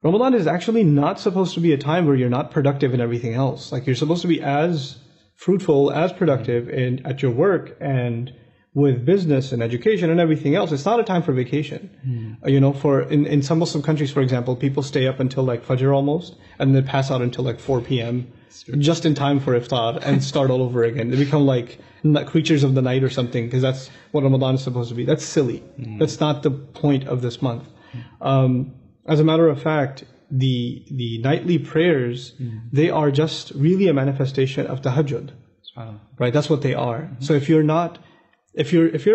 Ramadan is actually not supposed to be a time where you're not productive in everything else. Like, you're supposed to be as fruitful, as productive at your work and with business and education and everything else. It's not a time for vacation. You know, in some Muslim countries, for example, people stay up until like Fajr almost, and then pass out until like 4 p.m. just in time for iftar and start all over again. They become like creatures of the night or something, because that's what Ramadan is supposed to be. That's silly. That's not the point of this month. As a matter of fact, the nightly prayers, they are just really a manifestation of tahajjud. Right? That's what they are. So if you're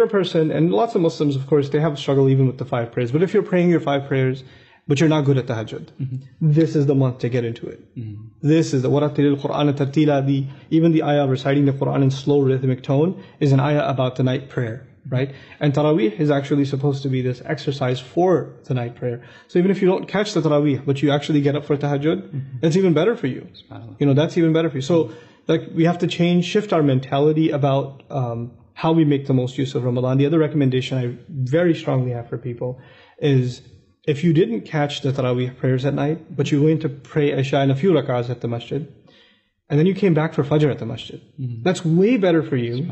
a person, and lots of Muslims, of course, they have struggle even with the 5 prayers, but if you're praying your 5 prayers, but you're not good at tahajjud, this is the month to get into it. This is the وَرَتِّلِ الْقُرْآنَ تَرْتِيلًا. Even the ayah reciting the Qur'an in slow rhythmic tone is an ayah about the night prayer. Right? And Taraweeh is actually supposed to be this exercise for the night prayer. So even if you don't catch the Taraweeh, but you actually get up for tahajjud, that's even better for you. You know, that's even better for you. So, like, we have to shift our mentality about how we make the most use of Ramadan. The other recommendation I very strongly have for people is, if you didn't catch the Taraweeh prayers at night, but you went to pray Isha and a few rak'ahs at the masjid, and then you came back for Fajr at the masjid, that's way better for you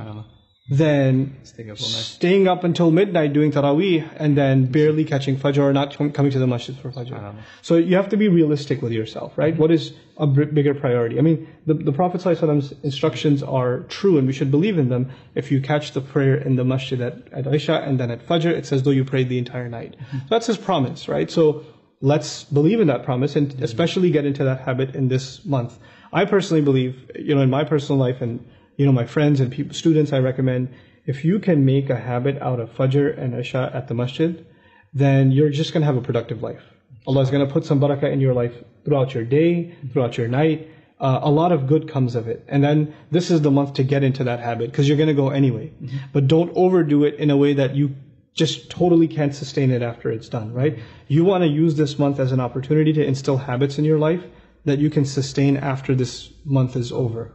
than staying up until midnight doing Taraweeh and then barely catching Fajr or not coming to the masjid for Fajr. So you have to be realistic with yourself, right? What is a bigger priority? I mean, the Prophet ﷺ's instructions are true and we should believe in them. If you catch the prayer in the masjid at Isha and then at Fajr, it's as though you prayed the entire night. So that's His promise, right? So let's believe in that promise and especially get into that habit in this month. I personally believe, you know, in my personal life and my friends and students, I recommend, if you can make a habit out of Fajr and Isha at the masjid, then you're just going to have a productive life. Allah is going to put some barakah in your life throughout your day, throughout your night. A lot of good comes of it. And then this is the month to get into that habit, because you're going to go anyway. But don't overdo it in a way that you just totally can't sustain it after it's done, right? You want to use this month as an opportunity to instill habits in your life that you can sustain after this month is over.